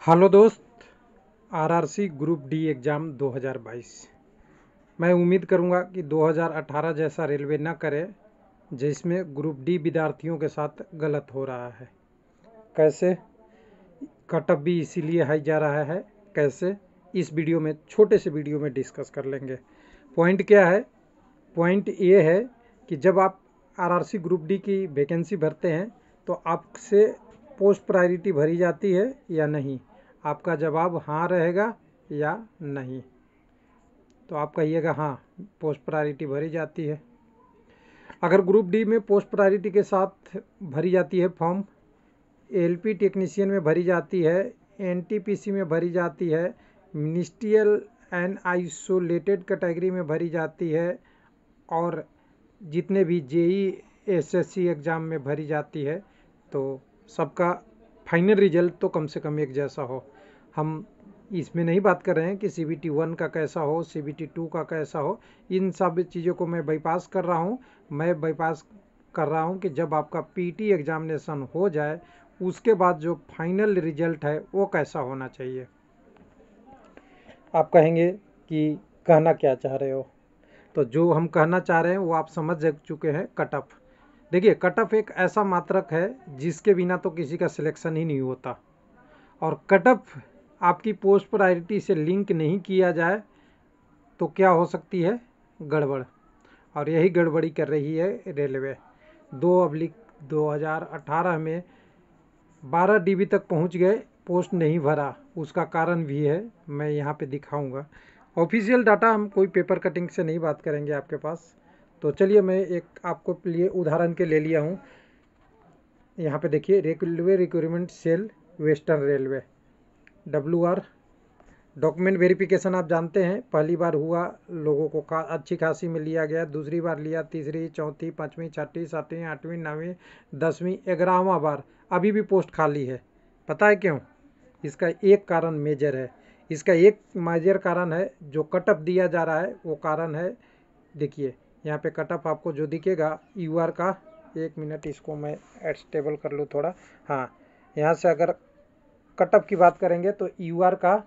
Hello दोस्त। RRC group D exam 2022। मैं उम्मीद करूंगा कि 2018 जैसा रेलवे न करे जिसमें ग्रुप डी विद्यार्थियों के साथ गलत हो रहा है। कैसे कटअप भी इसीलिए हाई जा रहा है, कैसे इस वीडियो में, छोटे से वीडियो में डिस्कस कर लेंगे। पॉइंट क्या है? पॉइंट ये है कि जब आप आरआरसी ग्रुप डी की वैकेंसी भरते हैं तो आपसे पोस्ट प्रायोरिटी भरी जाती है या नहीं। आपका जवाब हाँ रहेगा या नहीं। तो आप कहिएगा हाँ, पोस्ट प्रायोरिटी भरी जाती है। अगर ग्रुप डी में पोस्ट प्रायोरिटी के साथ भरी जाती है फॉर्म, एलपी टेक्नीशियन में भरी जाती है, एनटीपीसी में भरी जाती है, मिनिस्ट्रियल एंड आइसोलेटेड कैटेगरी में भरी जाती है, और जितने भी जेई एसएससी एग्ज़ाम में भरी जाती है, तो सबका फाइनल रिजल्ट तो कम से कम एक जैसा हो। हम इसमें नहीं बात कर रहे हैं कि सीबीटी 1 का कैसा हो, सीबीटी 2 का कैसा हो। इन सब चीज़ों को मैं बाईपास कर रहा हूँ। मैं बाईपास कर रहा हूँ कि जब आपका पीटी एग्जामिनेशन हो जाए उसके बाद जो फाइनल रिजल्ट है वो कैसा होना चाहिए। आप कहेंगे कि कहना क्या चाह रहे हो, तो जो हम कहना चाह रहे हैं वो आप समझ चुके हैं। कटअप देखिए, कटअप एक ऐसा मात्रक है जिसके बिना तो किसी का सिलेक्शन ही नहीं होता, और कटअप आपकी पोस्ट प्रायोरिटी से लिंक नहीं किया जाए तो क्या हो सकती है? गड़बड़। और यही गड़बड़ी कर रही है रेलवे। 2/2018 में 12 डीबी तक पहुंच गए, पोस्ट नहीं भरा। उसका कारण भी है, मैं यहाँ पे दिखाऊंगा। ऑफिशियल डाटा, हम कोई पेपर कटिंग से नहीं बात करेंगे आपके पास। तो चलिए, मैं एक आपको लिए उदाहरण के ले लिया हूँ। यहाँ पे देखिए, railway recruitment cell, western railway, WR। Document verification आप जानते हैं, पहली बार हुआ लोगों को अच्छी खासी में लिया गया, दूसरी बार लिया, तीसरी, चौथी, पाँचवीं, छठी, सातवीं, आठवीं, नवीं, 10वीं, 11वां बार अभी भी पोस्ट खाली है। पता है क्यों? इसका एक कारण मेजर है। इसका एक मेजर कारण है, जो कटअप दिया जा रहा है वो कारण है। देखिए यहाँ पे कटअप आपको जो दिखेगा यूआर का, एक मिनट इसको मैं स्टेबल कर लूँ थोड़ा। हाँ, यहाँ से अगर कटअप की बात करेंगे तो यूआर का,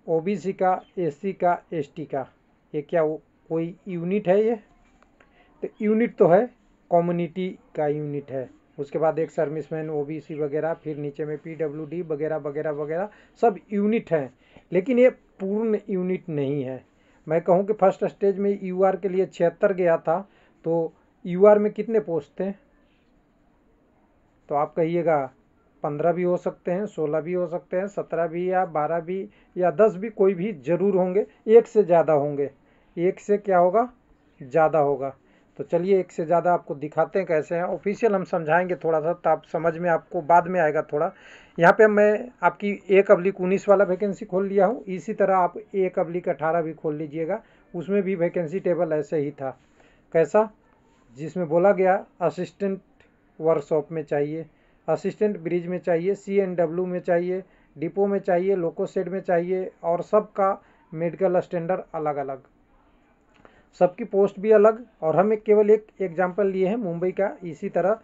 ओबीसी का, एससी का, एसटी का, ये क्या वो कोई यूनिट है? ये तो यूनिट तो है, कम्युनिटी का यूनिट है। उसके बाद एक सर्विसमैन, ओबीसी वगैरह, फिर नीचे में पीडब्ल्यूडी वगैरह वगैरह वगैरह, सब यूनिट हैं। लेकिन ये पूर्ण यूनिट नहीं है। मैं कहूँ कि फर्स्ट स्टेज में यूआर के लिए 76 गया था, तो यूआर में कितने पोस्ट थे? तो आप कहिएगा 15 भी हो सकते हैं, 16 भी हो सकते हैं, 17 भी, या 12 भी, या 10 भी, कोई भी जरूर होंगे। एक से ज़्यादा होंगे। एक से क्या होगा? ज़्यादा होगा। तो चलिए एक से ज़्यादा आपको दिखाते हैं कैसे हैं। ऑफिशियल हम समझाएंगे थोड़ा सा, तो आप समझ में आपको बाद में आएगा थोड़ा। यहाँ पे मैं आपकी 1/19 वाला वैकेंसी खोल लिया हूँ। इसी तरह आप 1/18 भी खोल लीजिएगा, उसमें भी वैकेंसी टेबल ऐसे ही था। कैसा? जिसमें बोला गया असिस्टेंट वर्कशॉप में चाहिए, असिस्टेंट ब्रिज में चाहिए, CNW में चाहिए, डिपो में चाहिए, लोको शेड में चाहिए, और सबका मेडिकल स्टैंडर्ड अलग अलग, सबकी पोस्ट भी अलग। और हम केवल एक एग्जांपल लिए हैं मुंबई का। इसी तरह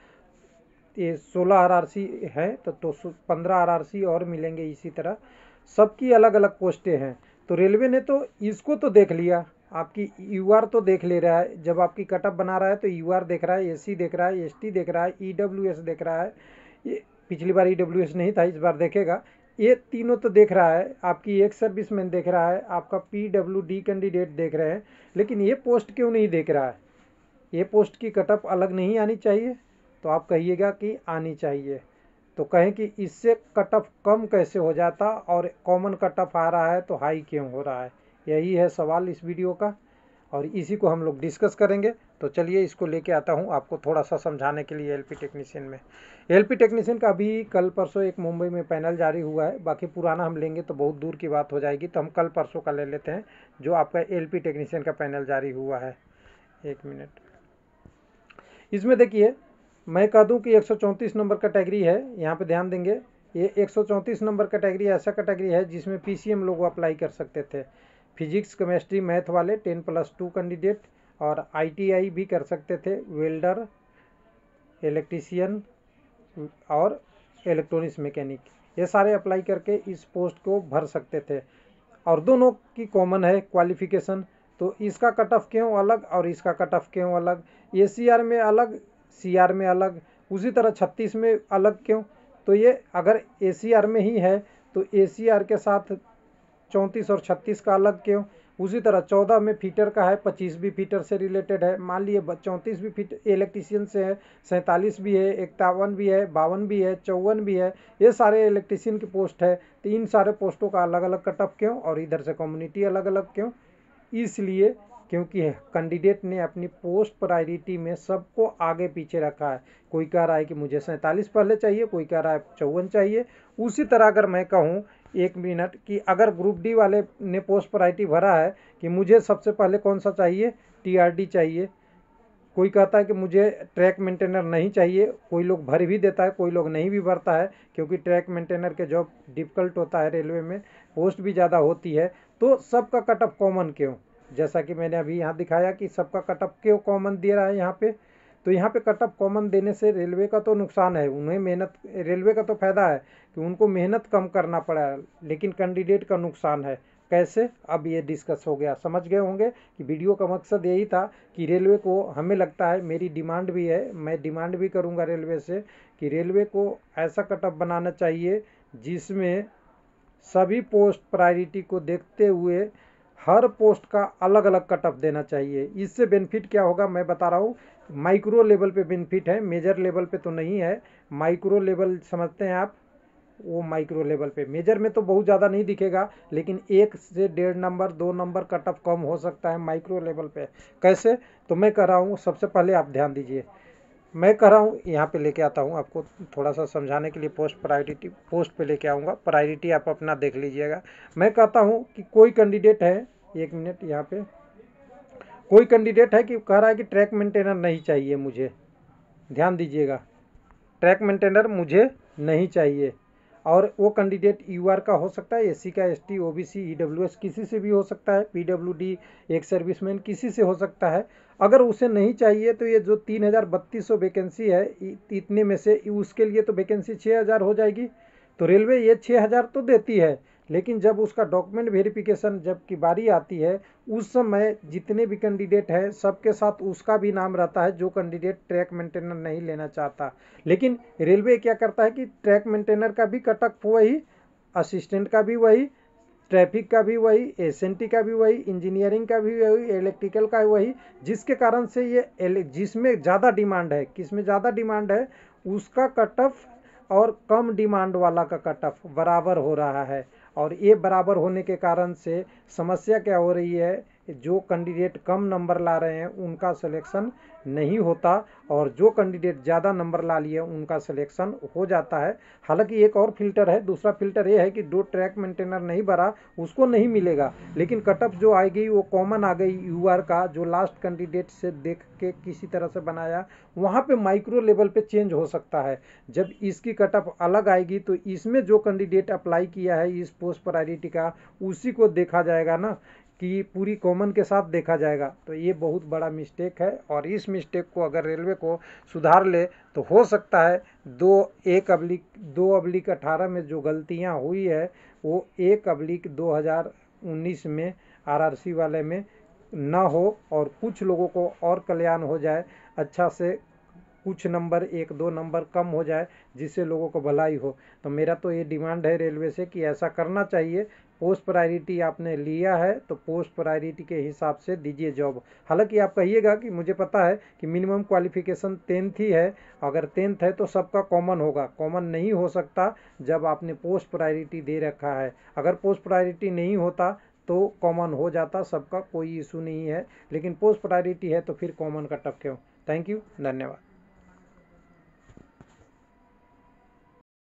ये 16 आरआरसी है, तो 15 आरआरसी और मिलेंगे। इसी तरह सबकी अलग अलग पोस्टें हैं। तो रेलवे ने तो इसको तो देख लिया, आपकी यूआर तो देख ले रहा है। जब आपकी कटअप बना रहा है तो यूआर देख रहा है, एससी देख रहा है, एसटी देख रहा है, ईडब्ल्यूएस देख रहा है। ये पिछली बार ईडब्ल्यूएस नहीं था, इस बार देखेगा। ये तीनों तो देख रहा है। आपकी एक सर्विसमैन देख रहा है, आपका पीडब्ल्यूडी कैंडिडेट देख रहे हैं। लेकिन ये पोस्ट क्यों नहीं देख रहा है? ये पोस्ट की कटअप अलग नहीं आनी चाहिए? तो आप कहिएगा कि आनी चाहिए। तो कहें कि इससे कटअप कम कैसे हो जाता, और कॉमन कटअप आ रहा है तो हाई क्यों हो रहा है? यही है सवाल इस वीडियो का, और इसी को हम लोग डिस्कस करेंगे। तो चलिए इसको लेके आता हूँ आपको थोड़ा सा समझाने के लिए। एलपी टेक्नीशियन में, एलपी टेक्नीशियन का अभी कल परसों एक मुंबई में पैनल जारी हुआ है। बाकी पुराना हम लेंगे तो बहुत दूर की बात हो जाएगी, तो हम कल परसों का ले लेते हैं जो आपका एलपी टेक्नीशियन का पैनल जारी हुआ है। एक मिनट, इसमें देखिए मैं कह दूं कि 134 नंबर कैटेगरी है। यहाँ पे ध्यान देंगे, ये 134 नंबर कैटेगरी ऐसा कैटेगरी है जिसमें पीसीएम लोग अप्लाई कर सकते थे। फिजिक्स, केमिस्ट्री, मैथ वाले 10+2 कैंडिडेट, और आईटीआई भी कर सकते थे, वेल्डर, इलेक्ट्रीशियन और इलेक्ट्रॉनिक्स मैकेनिक। ये सारे अप्लाई करके इस पोस्ट को भर सकते थे। और दोनों की कॉमन है क्वालिफिकेशन। तो इसका कट ऑफ क्यों अलग और इसका कट ऑफ क्यों अलग, ACR में अलग, CR में अलग, उसी तरह 36 में अलग क्यों? तो ये अगर ACR में ही है तो ACR के साथ 34 और 36 का अलग क्यों? उसी तरह 14 में फीटर का है, 25 भी फीटर से रिलेटेड है। मान लिए 34 भी फीटर इलेक्ट्रीशियन से है, 47 भी है, 51 भी है, 52 भी है, 54 भी है। ये सारे इलेक्ट्रीशियन की पोस्ट है। तो इन सारे पोस्टों का अलग अलग कट ऑफ क्यों और इधर से कम्युनिटी अलग अलग क्यों? इसलिए क्योंकि कैंडिडेट ने अपनी पोस्ट प्रायोरिटी में सबको आगे पीछे रखा है। कोई कह रहा है कि मुझे 47 पहले चाहिए, कोई कह रहा है 54 चाहिए। उसी तरह अगर मैं कहूँ 1 मिनट कि अगर ग्रुप डी वाले ने पोस्ट प्रायोरिटी भरा है कि मुझे सबसे पहले कौन सा चाहिए, TRD चाहिए। कोई कहता है कि मुझे ट्रैक मेंटेनर नहीं चाहिए। कोई लोग भर भी देता है, कोई लोग नहीं भी भरता है, क्योंकि ट्रैक मेंटेनर के जॉब डिफ़िकल्ट होता है, रेलवे में पोस्ट भी ज़्यादा होती है। तो सबका कट ऑफ कॉमन क्यों? जैसा कि मैंने अभी यहाँ दिखाया कि सबका कट ऑफ क्यों कॉमन दे रहा है यहाँ पे। तो यहाँ पे कट ऑफ कॉमन देने से रेलवे का तो नुकसान है, उन्हें मेहनत, रेलवे का तो फायदा है कि उनको मेहनत कम करना पड़ा है, लेकिन कैंडिडेट का नुकसान है। कैसे? अब ये डिस्कस हो गया, समझ गए होंगे कि वीडियो का मकसद यही था कि रेलवे को, हमें लगता है, मेरी डिमांड भी है, मैं डिमांड भी करूँगा रेलवे से कि रेलवे को ऐसा कट ऑफ बनाना चाहिए जिसमें सभी पोस्ट प्रायोरिटी को देखते हुए हर पोस्ट का अलग अलग कट ऑफ देना चाहिए। इससे बेनिफिट क्या होगा मैं बता रहा हूँ। माइक्रो लेवल पे बेनिफिट है, मेजर लेवल पे तो नहीं है। माइक्रो लेवल समझते हैं आप, वो माइक्रो लेवल पे, मेजर में तो बहुत ज़्यादा नहीं दिखेगा, लेकिन 1 से 1.5 नंबर 2 नंबर कट ऑफ कम हो सकता है माइक्रो लेवल पे। कैसे? तो मैं कह रहा हूँ, सबसे पहले आप ध्यान दीजिए, मैं कह रहा हूँ यहाँ पे लेके आता हूँ आपको थोड़ा सा समझाने के लिए। पोस्ट प्रायोरिटी, पोस्ट पे लेके आऊँगा, प्रायोरिटी आप अपना देख लीजिएगा। मैं कहता हूँ कि कोई कैंडिडेट है, 1 मिनट, यहाँ पे कोई कैंडिडेट है कि कह रहा है कि ट्रैक मेंटेनर नहीं चाहिए मुझे। ध्यान दीजिएगा, ट्रैक मेंटेनर मुझे नहीं चाहिए। और वो कैंडिडेट UR का हो सकता है, SC का, ST, OBC, EWS, किसी से भी हो सकता है, PWD, एक सर्विसमैन, किसी से हो सकता है। अगर उसे नहीं चाहिए तो ये जो 3,3200 वैकेंसी है, इतने में से उसके लिए तो वैकेंसी 6,000 हो जाएगी। तो रेलवे ये 6,000 तो देती है, लेकिन जब उसका डॉक्यूमेंट वेरिफिकेशन जब की बारी आती है, उस समय जितने भी कैंडिडेट हैं सबके साथ उसका भी नाम रहता है, जो कैंडिडेट ट्रैक मेंटेनर नहीं लेना चाहता। लेकिन रेलवे क्या करता है कि ट्रैक मेंटेनर का भी कट ऑफ वही, असिस्टेंट का भी वही, ट्रैफिक का भी वही, SNT का भी वही, इंजीनियरिंग का भी वही, इलेक्ट्रिकल का वही, जिसके कारण से ये जिसमें ज़्यादा डिमांड है, किसमें ज़्यादा डिमांड है, उसका कट ऑफ और कम डिमांड वाला का कट ऑफ बराबर हो रहा है। और ये बराबर होने के कारण से समस्या क्या हो रही है, जो कैंडिडेट कम नंबर ला रहे हैं उनका सिलेक्शन नहीं होता, और जो कैंडिडेट ज़्यादा नंबर ला लिए उनका सिलेक्शन हो जाता है। हालांकि एक और फिल्टर है, दूसरा फिल्टर ये है कि जो ट्रैक मेंटेनर नहीं भरा उसको नहीं मिलेगा, लेकिन कट ऑफ जो आएगी वो कॉमन आ गई UR का, जो लास्ट कैंडिडेट से देख के किसी तरह से बनाया, वहाँ पे माइक्रो लेवल पे चेंज हो सकता है। जब इसकी कट ऑफ अलग आएगी तो इसमें जो कैंडिडेट अप्लाई किया है इस पोस्ट प्रायोरिटी का, उसी को देखा जाएगा ना, कि पूरी कॉमन के साथ देखा जाएगा। तो ये बहुत बड़ा मिस्टेक है, और इस मिस्टेक को अगर रेलवे को सुधार ले तो हो सकता है 2/18 में जो गलतियां हुई है वो 1/2019 में RRC वाले में ना हो, और कुछ लोगों को और कल्याण हो जाए, अच्छा से कुछ नंबर 1-2 नंबर कम हो जाए, जिससे लोगों को भलाई हो। तो मेरा तो ये डिमांड है रेलवे से कि ऐसा करना चाहिए। पोस्ट प्रायोरिटी आपने लिया है तो पोस्ट प्रायोरिटी के हिसाब से दीजिए जॉब। हालांकि आप कहिएगा कि मुझे पता है कि मिनिमम क्वालिफिकेशन 10th ही है, अगर 10th है तो सबका कॉमन होगा। कॉमन नहीं हो सकता जब आपने पोस्ट प्रायोरिटी दे रखा है। अगर पोस्ट प्रायोरिटी नहीं होता तो कॉमन हो जाता सबका, कोई इशू नहीं है, लेकिन पोस्ट प्रायोरिटी है तो फिर कॉमन का टफ क्यों। थैंक यू, धन्यवाद।